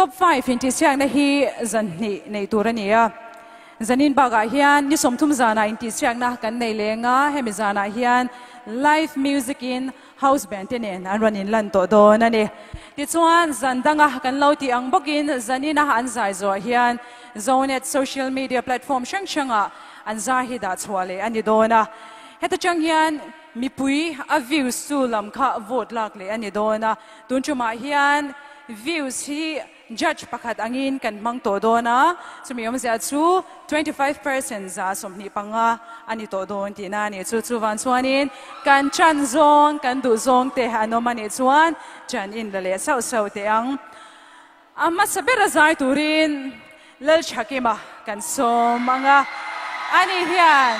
top 5 in ti siang na hi zan ni nei turania zanin baga hian ni somthum zana in ti siang na kan nei lenga hemi zana hian live music in house band nen an ranin lan to don ani ti chuan zandanga kan lo ti ang bokin zanina an zai zo hian zonet social media platform shangshanga an zahi da chwale ani dona heta chang hian mi pui a views su lam kha vote lak le ani dona tun chuma hian views hi judge pakhat angin kan mang to dona sumiom zia chu 25% za somni panga ani to don ti na ni chu chu wan chuanin kan chan zong kan du zong te hanomani chuan chan in le sau sau te ang amma sabera zai turin lal chakima kan somanga ani hian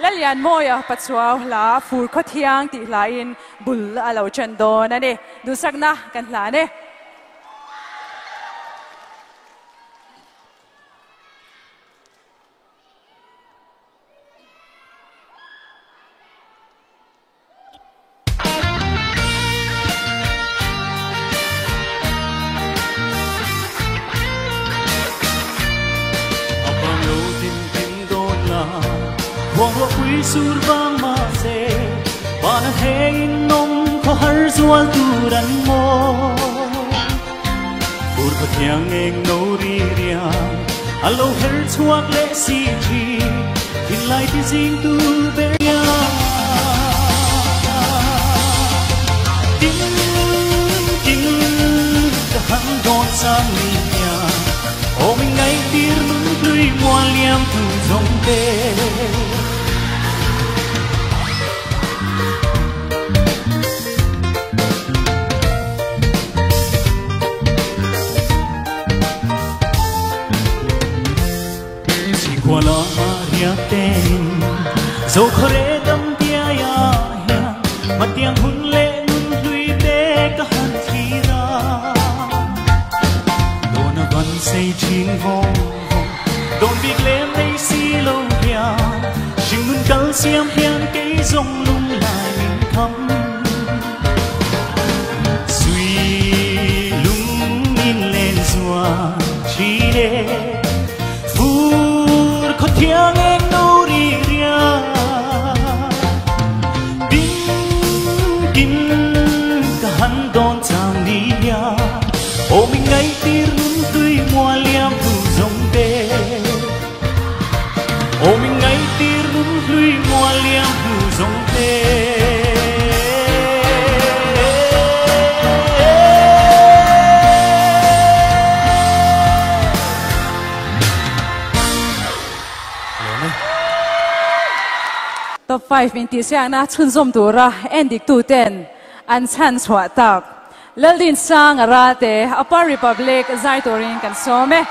lalian moya patsuaw la fur khothiang ti lain bul alo chan don ani du sakna kan hla ne Surbang mase bana hein nom ko har zual turan mo pur ko thiang eng no ri ria alo her chuak le si ji in lai ti jing tu beria ding ding ka hang don sang ni ya o mình ngay tir nun tui mo liam tu zong te Wala maria ten zo khore dam tia ya ya matiang hun le nun lui te ka han thira dona van sei chin hong don big lem nei si lo ya sing nun kal siam hian ke zong lung lai min kham sui lung in len zua chi le thiang em no ri ria ding ding ka han don chang ni ya o mình ngay tir nun tui mua liam tu zong te o mình ngay tir nun tui mua liam tu zong te top 5 in ti siang na chun zom tura endik tu ten an chan chwa tak lalin sang ara te upper republic zai torin kan some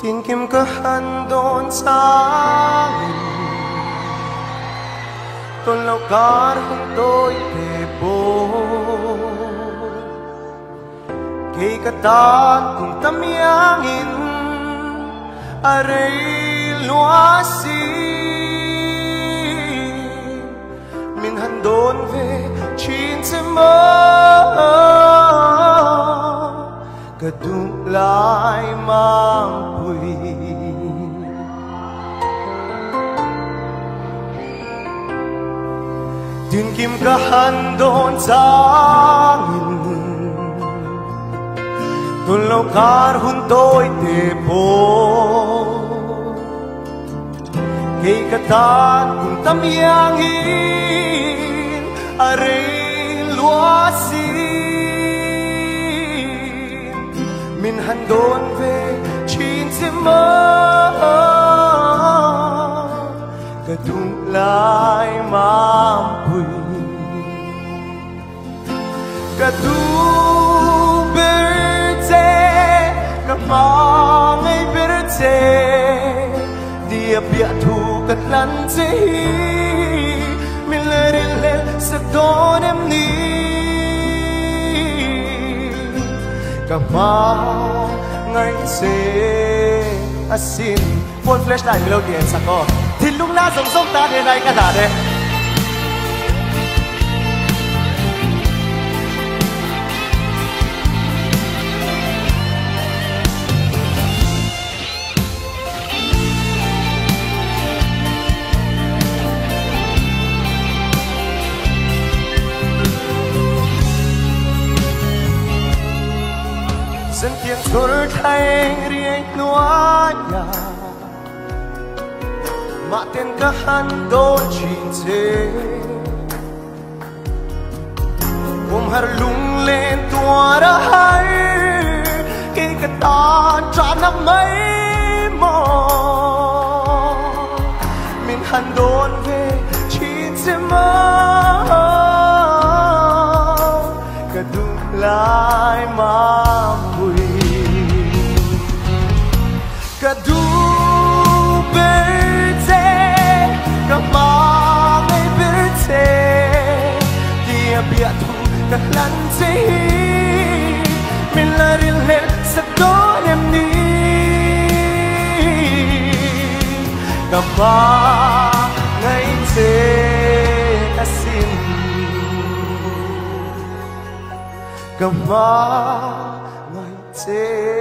Tin kim ka han don sang ton lau kar hung tôi te bo kay katan kung tamyang in aray luasi min han don ve chin se mo kadung lai mang bụi tin kim ka han don sang tun lâu kar hun tôi te po kay katan kung tamyang in aray luasi min han don ve chin se mo kadung lại mam quỳ cả tu berte cả mang ai berte dia bia thu cả lăn chế mình lên lên sẽ đón em đi cả mang ngày sẽ asin phone flashlight melody em sao có thì lúc nào giống giống ta thế này cả đã đấy dân tiếng thổi thay riêng noa nhà mà tên cả hắn đôi chín thế hôm har lung lên tua ra hay khi cả ta trả năm mấy mò mình hắn đón về chín thế mà cả đúng lại mà cả du berte cả mang ai berte dia bia thu cả lăn chế mình là riêng lên sẽ đón em đi cả ba ngày chế asin cả ba ngày chế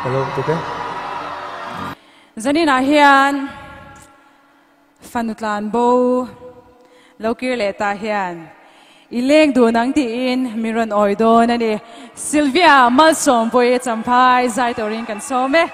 hello, okay? Zanina hian fanutlan bo lokir leta hian ileng du nang ti in miron oido nani Sylvia malsom poi champai zai torin kan some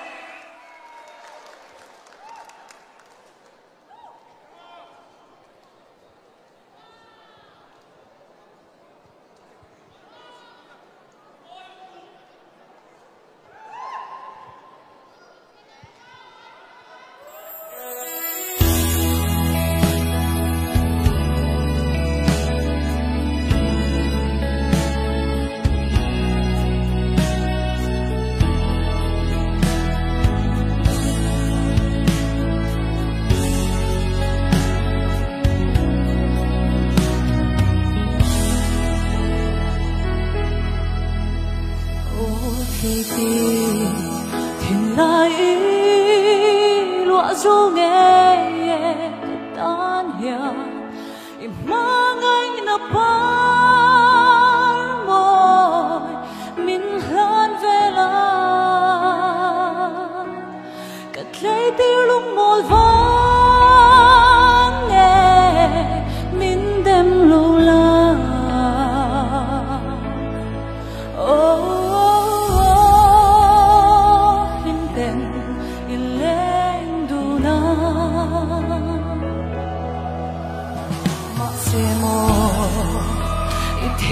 hình lại lụa du nghe tan hiền mang anh na par môi mình lan về la cất lấy tiêu lung một vang nghe mình đem lưu la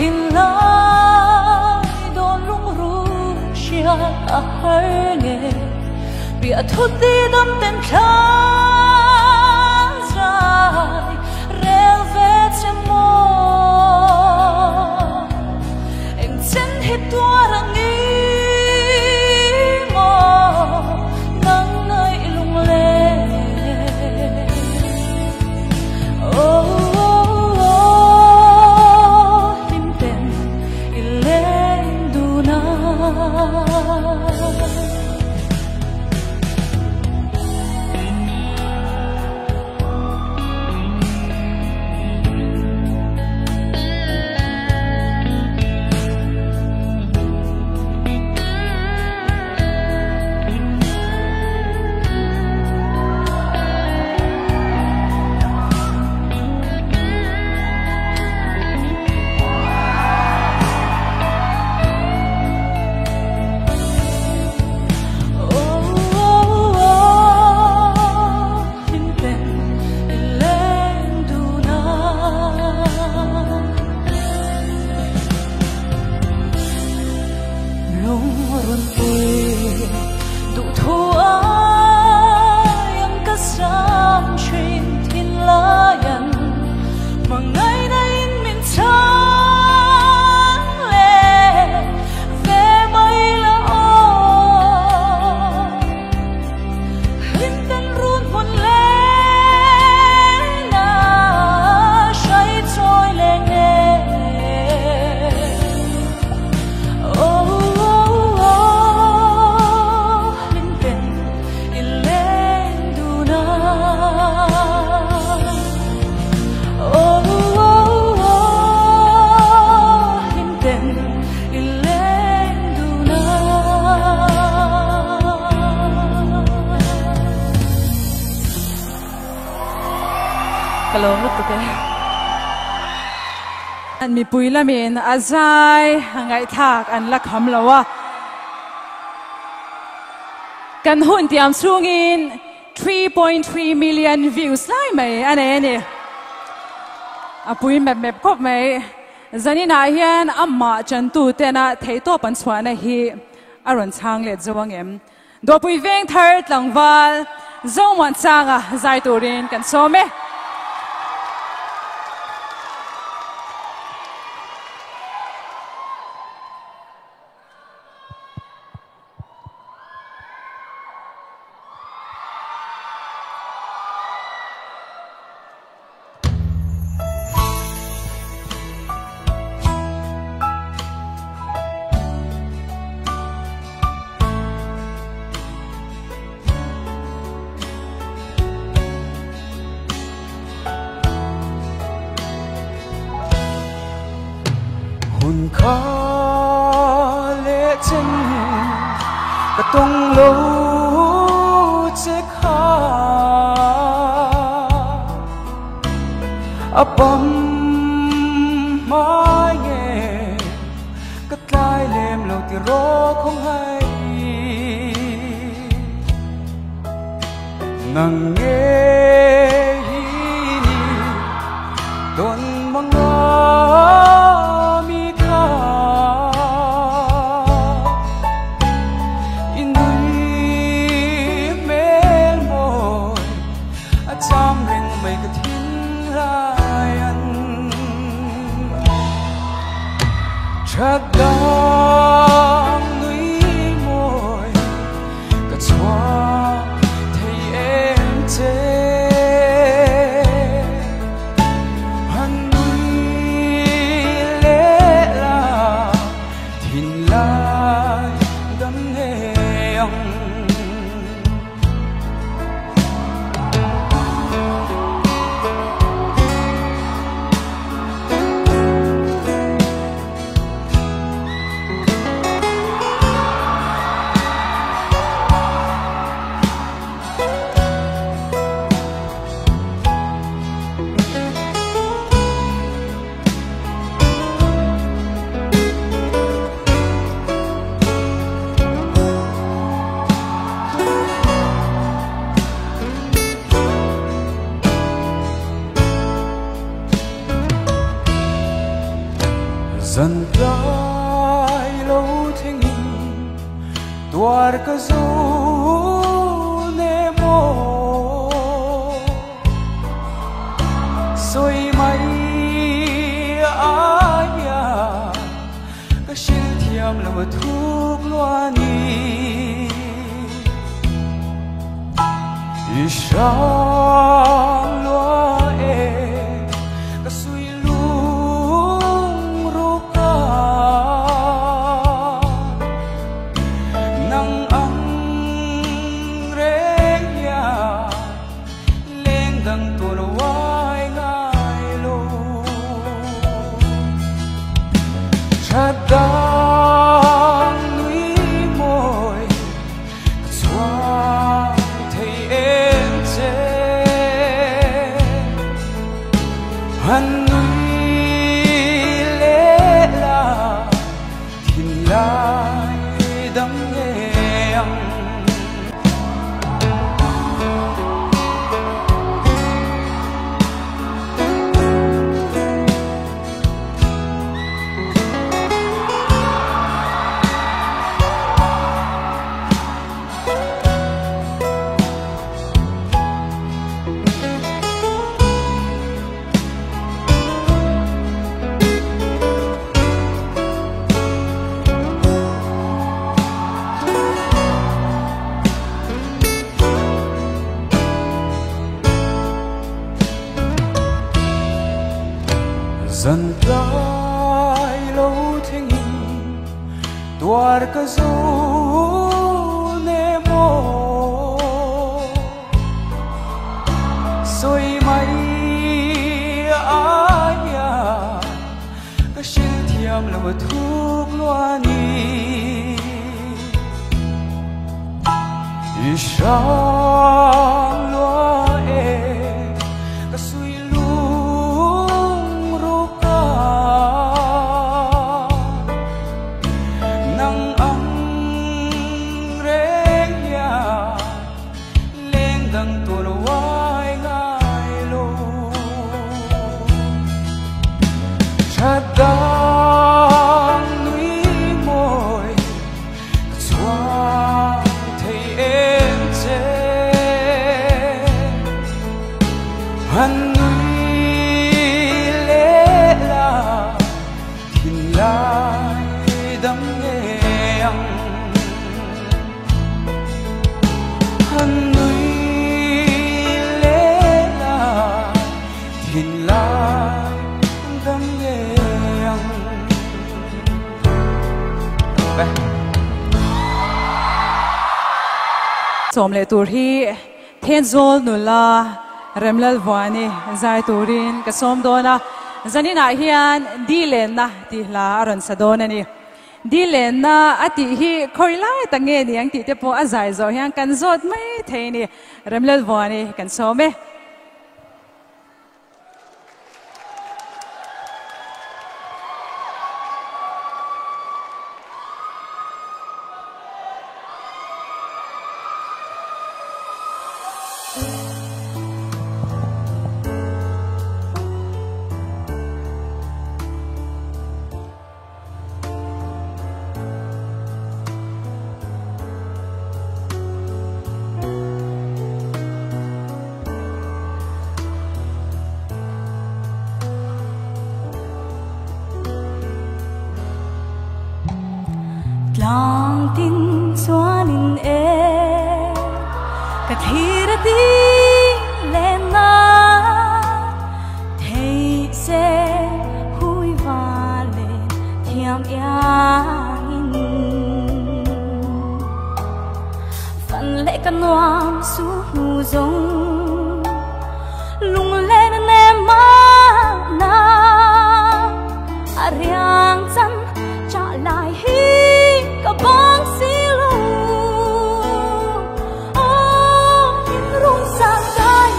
Hin lai don rung rung xia a har nghe bia thut đi đâm tên khá dài rel về chém mò em chân hết tua răng ý mò nắng nơi lung lê kalom lut tu ke an mi puilamin azai hangai thak an la kham lawa kan hun tiam sungin 3.3 million views lai mai ane ni apui map kop mai zanina hian amma chantu tena theito pan chhuana hi aron chang le zawangem do pui veng thar tlangwal zongwan changa zai turin kan some khó lẽ chân cả tung lối chết ha bấm mãi nghe cất lai lem lâu thì rô không hay ngang nghe hi đón mong thật đang núi môi cả xóa thấy em chê hắn núi lẽ là thìn lại đắm hẹn dần trái lâu thế nghìn tuar ka zo ne mo soi mai aya ka shil thiam lo thuk loani isham lo e ka sui thật đang núi môi xóa thấy em chê hắn núi lẽ là thìn lại đắm em dần trái lâu thế nghìn tuar ka zo ne mo soi mai aya ka shil thiam lo thuk loani isham lo e ka sui lu som le tur hi then zol nula remlal wani zai turin ka som dona zanina hian dilen na ti la aron sadona ni dilen na ati hi khoilai tange ni ang ti te po azai zo hian kan zot mai theini remlal wani kan some Lang tin suanin kathira di lena thei se hui vale thiam yang fan lệ kan nuam su nu zong lung lên ne ma na ariang chan cha lai hi bang silo in rung sang kai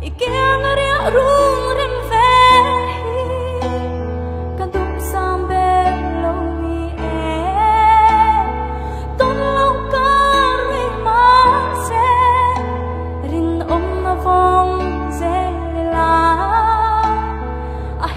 ikiang ria rung rim ve kan tum sam be lo mi ton lo ka ri ma se rin om na vong ze la a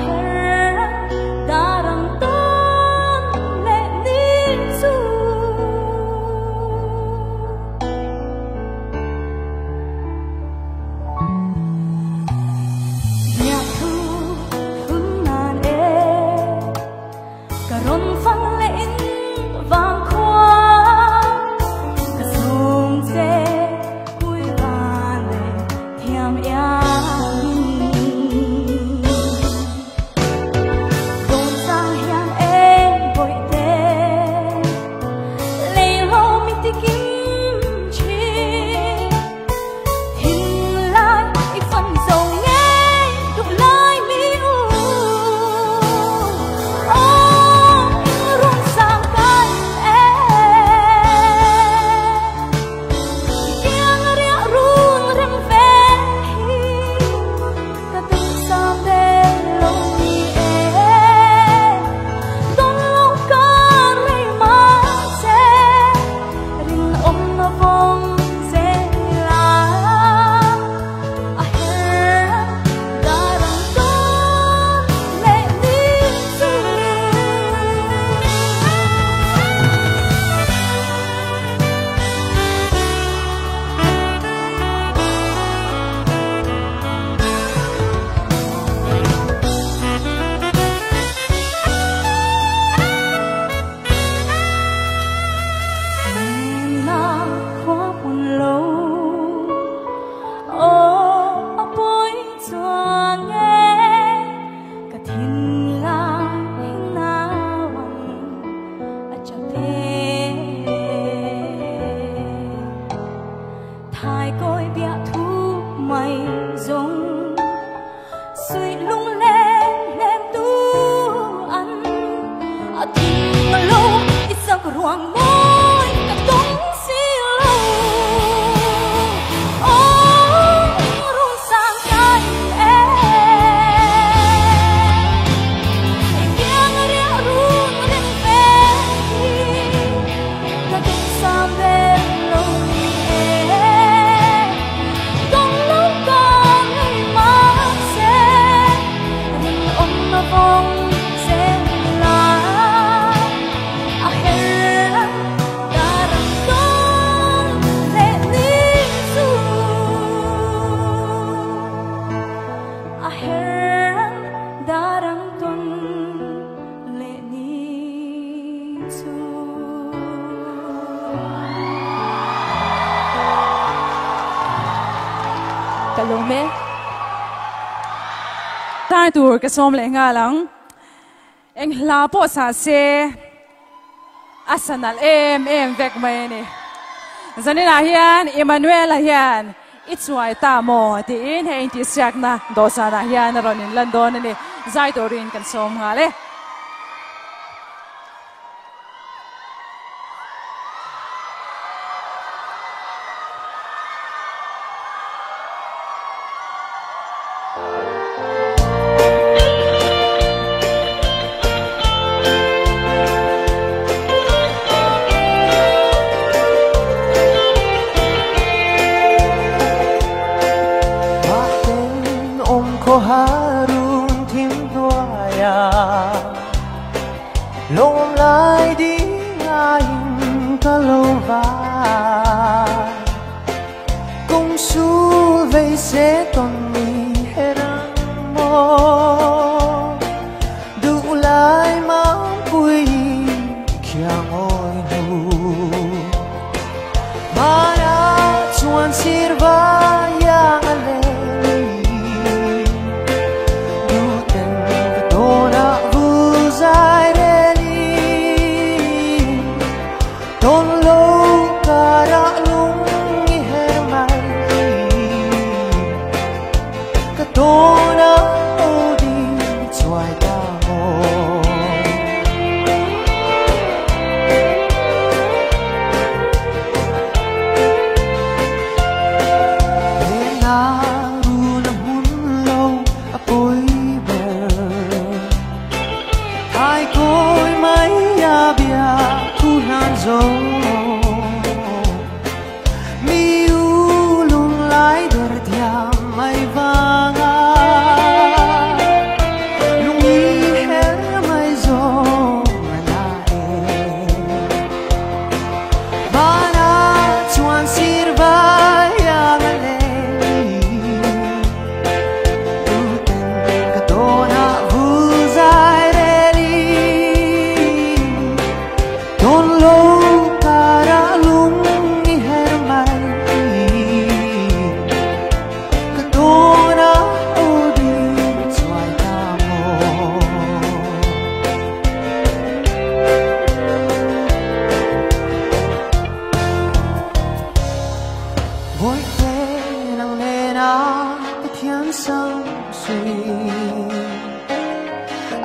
Kalome tai tur ka som le nga lang eng hla po sa se Arsenal em vek mai ni zanin a hian Emmanuel a hian ichuai ta mo ti in he ti siak na dosa na hian ronin London ni zai dorin kan som nga le harun thim doaya lom lai đi ngain kalova kung su vei se ton mi herang mo du lai ma pui kyang oi nu mara chuan sirva yang ale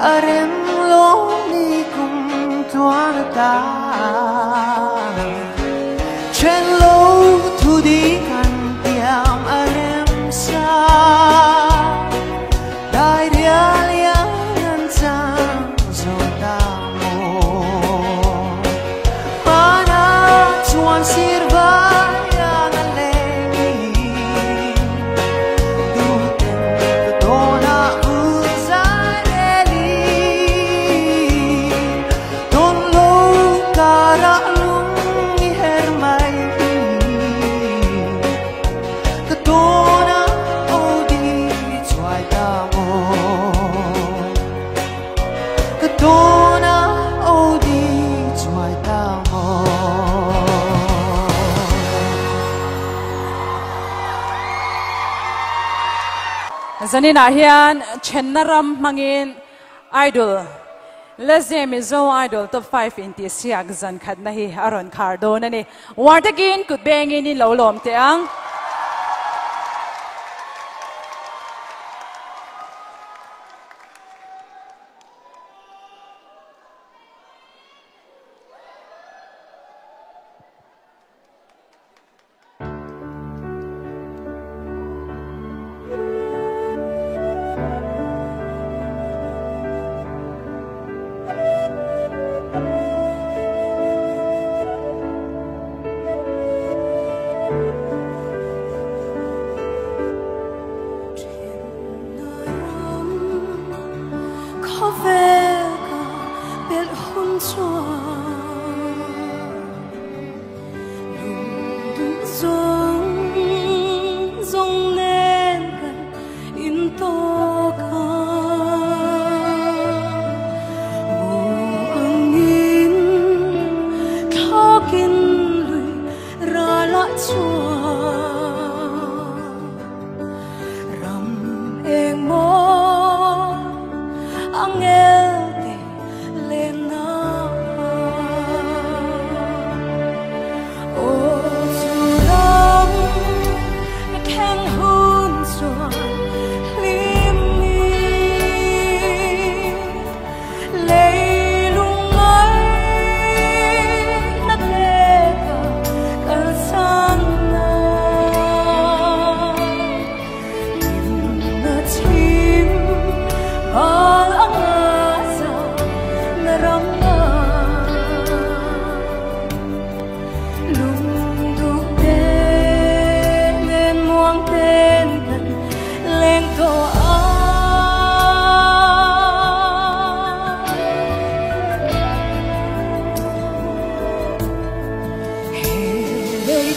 arem lo ni kum tuan ta chen lo thu đi kan tiam arem sa dai dia liang nan sang zo ta mo pana chuan sirva yang ale du ten to na zanin a hian chennaram mangin idol lazem zo idol top 5 in ti siak zan khat na hi aron khardo na ni wartakin kut bengin in lo lom te ang Angel de Lena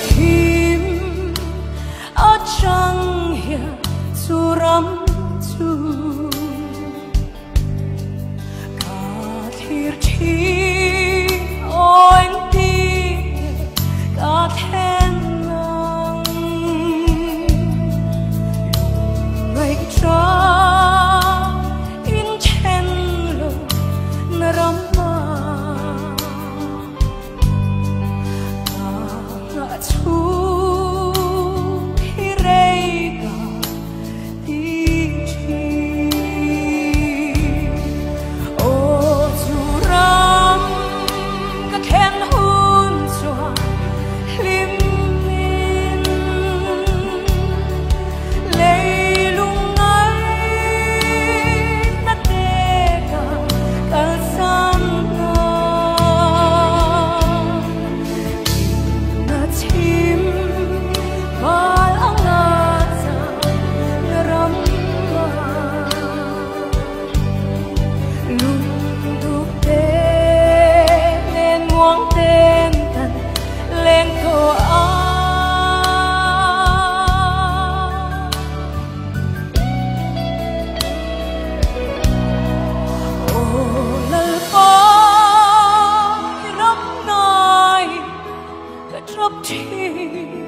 thim ở trăng hiền chu rắm chu cả thiệt thi ôi đi cả then ngang ngày tra in chen lo na ram Up to